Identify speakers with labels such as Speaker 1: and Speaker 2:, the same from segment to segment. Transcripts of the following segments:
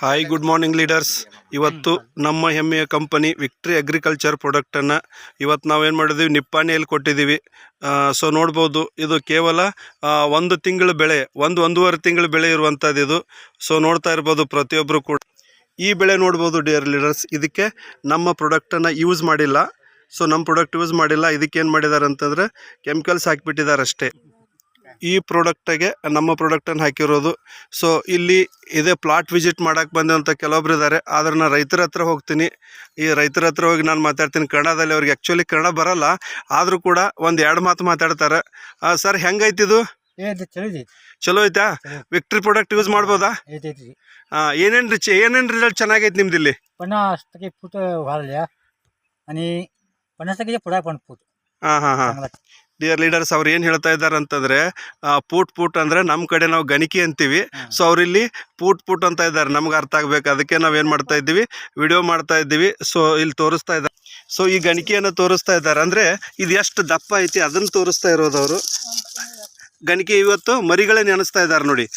Speaker 1: Hi good morning leaders. ಇವತ್ತು ನಮ್ಮ ಹೆಮ್ಮೆಯ ಕಂಪನಿ ವಿಕ್ಟ್ರಿ ಅಗ್ರಿಕಲ್ಚರ್ ಪ್ರಾಡಕ್ಟನ್ನು ಇವತ್ತು ನಾವೇನು ಮಾಡಿದ್ದೀವಿ, ನಿಪ್ಪಾಣಿಯಲ್ಲಿ ಕೊಟ್ಟಿದ್ದೀವಿ. ಸೊ ನೋಡ್ಬೋದು, ಇದು ಕೇವಲ ಒಂದು ತಿಂಗಳ ಬೆಳೆ, ಒಂದೂವರೆ ತಿಂಗಳ ಬೆಳೆ ಇರುವಂಥದ್ದು ಇದು. ಸೊ ನೋಡ್ತಾ ಇರ್ಬೋದು ಪ್ರತಿಯೊಬ್ಬರು ಕೂಡ ಈ ಬೆಳೆ ನೋಡ್ಬೋದು ಡಿಯರ್ ಲೀಡರ್ಸ್. ಇದಕ್ಕೆ ನಮ್ಮ ಪ್ರಾಡಕ್ಟನ್ನು ಯೂಸ್ ಮಾಡಿಲ್ಲ. ಸೊ ನಮ್ಮ ಪ್ರಾಡಕ್ಟ್ ಯೂಸ್ ಮಾಡಿಲ್ಲ. ಇದಕ್ಕೇನು ಮಾಡಿದ್ದಾರೆ ಅಂತಂದರೆ ಕೆಮಿಕಲ್ಸ್ ಹಾಕಿಬಿಟ್ಟಿದ್ದಾರೆ ಅಷ್ಟೇ. ಈ ಪ್ರಾಡಕ್ಟಿಗೆ ನಮ್ಮ ಪ್ರಾಡಕ್ಟನ್ನು ಹಾಕಿರೋದು. ಸೊ ಇಲ್ಲಿ ಇದೇ ಪ್ಲಾಟ್ ವಿಸಿಟ್ ಮಾಡೋಕ್ಕೆ ಬಂದಂಥ ಕೆಲವೊಬ್ರು ಇದ್ದಾರೆ. ಆದರೆ ನಾನು ರೈತರ ಹತ್ರ ಹೋಗ್ತೀನಿ. ಈ ರೈತರ ಹತ್ರ ಹೋಗಿ ನಾನು ಮಾತಾಡ್ತೀನಿ ಕನ್ನಡದಲ್ಲಿ. ಅವ್ರಿಗೆ ಆ್ಯಕ್ಚುಲಿ ಕನ್ನಡ ಬರಲ್ಲ, ಆದರೂ ಕೂಡ ಎರಡು ಮಾತು ಮಾತಾಡ್ತಾರೆ. ಸರ್ ಹೆಂಗೈತಿದು? ಚಲೋ ಐತಾ? ವಿಕ್ಟ್ರಿ ಪ್ರಾಡಕ್ಟ್ ಯೂಸ್ ಮಾಡ್ಬೋದಾ? ಏನೇನು ರಿಸಲ್ಟ್ ಚೆನ್ನಾಗೈತೆ ನಿಮ್ದು ಇಲ್ಲಿ?
Speaker 2: 50% फूट वाढल्या आणि 50% पुढे पण फूट.
Speaker 1: ಹಾಂ. ಡಿಯರ್ ಲೀಡರ್ಸ್, ಅವ್ರು ಏನು ಹೇಳ್ತಾ ಇದ್ದಾರೆ ಅಂತಂದರೆ, ಪೂಟ್ ಅಂದರೆ ನಮ್ಮ ಕಡೆ ನಾವು ಗಣಿಕೆ ಅಂತೀವಿ. ಸೊ ಅವರಿಲ್ಲಿ ಪೂಟ್ ಅಂತ ಇದ್ದಾರೆ. ನಮ್ಗೆ ಅರ್ಥ ಆಗಬೇಕು, ಅದಕ್ಕೆ ನಾವೇನು ಮಾಡ್ತಾ ಇದ್ದೀವಿ, ವಿಡಿಯೋ ಮಾಡ್ತಾ ಇದ್ದೀವಿ. ಸೊ ಇಲ್ಲಿ ತೋರಿಸ್ತಾ ಇದ್ದಾರೆ. ಸೊ ಈ ಗಣಿಕೆಯನ್ನು ತೋರಿಸ್ತಾ ಇದ್ದಾರೆ. ಅಂದರೆ ಇದು ಎಷ್ಟು ದಪ್ಪ ಐತಿ ಅದನ್ನು ತೋರಿಸ್ತಾ ಇರೋದು ಅವರು. ಗಣಿಕೆ ಇವತ್ತು ಮರಿಗಳೇ ನೆನೆಸ್ತಾ ಇದ್ದಾರೆ ನೋಡಿ.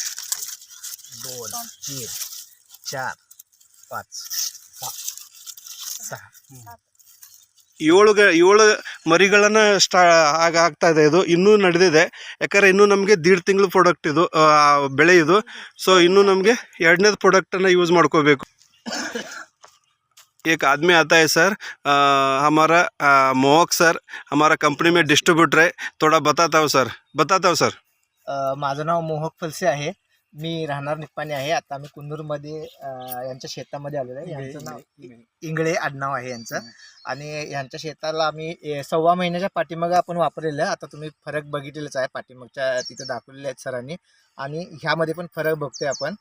Speaker 2: 2 3 4 5 6
Speaker 1: 7 ಮರಿಗಳನ್ನು ಆಗ್ತಾ ಇದೆ. ಇದು ಇನ್ನೂ ನಡೆದಿದೆ, ಯಾಕಂದರೆ ಇನ್ನೂ ನಮಗೆ 1.5 ತಿಂಗಳು ಪ್ರಾಡಕ್ಟ್ ಇದು, ಬೆಳೆ ಇದು. ಸೊ ಇನ್ನೂ ನಮಗೆ 2ನೇ ಪ್ರಾಡಕ್ಟನ್ನು ಯೂಸ್ ಮಾಡ್ಕೋಬೇಕು. एक आदमी आता है सर, हमारा मोहक सर हमारा कंपनी में डिस्ट्रीब्यूटर है. थोड़ा बताता हूँ सर.
Speaker 2: माझं नाव मोहक फलसे आहे. मी राहणार निप्पाणी आहे. आता आम्ही कुन्नूरमध्ये यांच्या शेतामध्ये आलेलो आहे. यांचं नाव इंगळे आडनाव आहे यांचं. आणि यांच्या शेताला आम्ही 1.25 महिन्याच्या पाठीमागं आपण वापरलेलं. आता तुम्ही फरक बघितलेलाच आहे, पाठीमागच्या तिथं दाखवलेले आहेत सरांनी. आणि ह्यामध्ये पण फरक बघतोय आपण.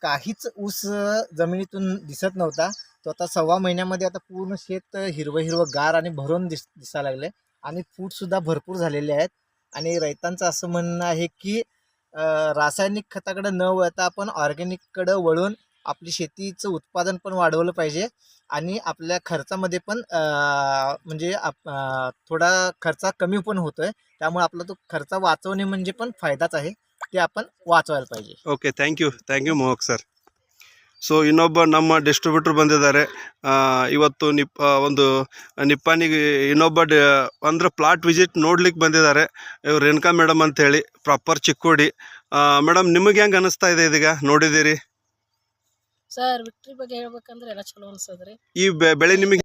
Speaker 2: काहीच ऊस जमिनीतून दिसत नव्हता, तो आता 1.25 महिन्यामध्ये आता पूर्ण शेत हिरवं गार आणि भरून दिसायला लागले. आणि फूटसुद्धा भरपूर झालेले आहेत. आणि रैतांचं असं म्हणणं आहे की रासायनिक खताकडे न वळता आपण ऑर्गॅनिककडं वळून आपली शेतीचं उत्पादन पण वाढवलं पाहिजे. आणि आपल्या खर्चामध्ये पण म्हणजे थोडा खर्च कमी पण होतो आहे. त्यामुळे आपला तो खर्च वाचवणे म्हणजे पण फायदाच आहे, ते आपण वाचवायला पाहिजे.
Speaker 1: Okay, thank you Mohak sir. So ಇನ್ನೊಬ್ಬ ನಮ್ಮ ಡಿಸ್ಟ್ರಿಬ್ಯೂಟರ್ ಬಂದಿದ್ದಾರೆ ಇವತ್ತು. ಒಂದು ನಿಪ್ಪಾಣಿಗೆ ಇನ್ನೊಬ್ಬ ಅಂದರೆ ಪ್ಲಾಟ್ ವಿಸಿಟ್ ನೋಡ್ಲಿಕ್ಕೆ ಬಂದಿದ್ದಾರೆ. ಇವ್ರು ರೇಣುಕಾ ಮೇಡಮ್ ಅಂತೇಳಿ, ಪ್ರಾಪರ್ ಚಿಕ್ಕೋಡಿ. ಮೇಡಮ್, ನಿಮಗೆ ಹೆಂಗೆ ಅನಿಸ್ತಾ ಇದೆ ಇದೀಗ ನೋಡಿದ್ದೀರಿ?
Speaker 3: ಸರ್ ವಿಕ್ಟ್ರಿ ಬಗ್ಗೆ ಹೇಳ್ಬೇಕಂದ್ರೆ ಎಲ್ಲ ಚಲೋ ಅನ್ಸದ್ರಿ.
Speaker 1: ಈ ಬೆಳೆ ನಿಮಗೆ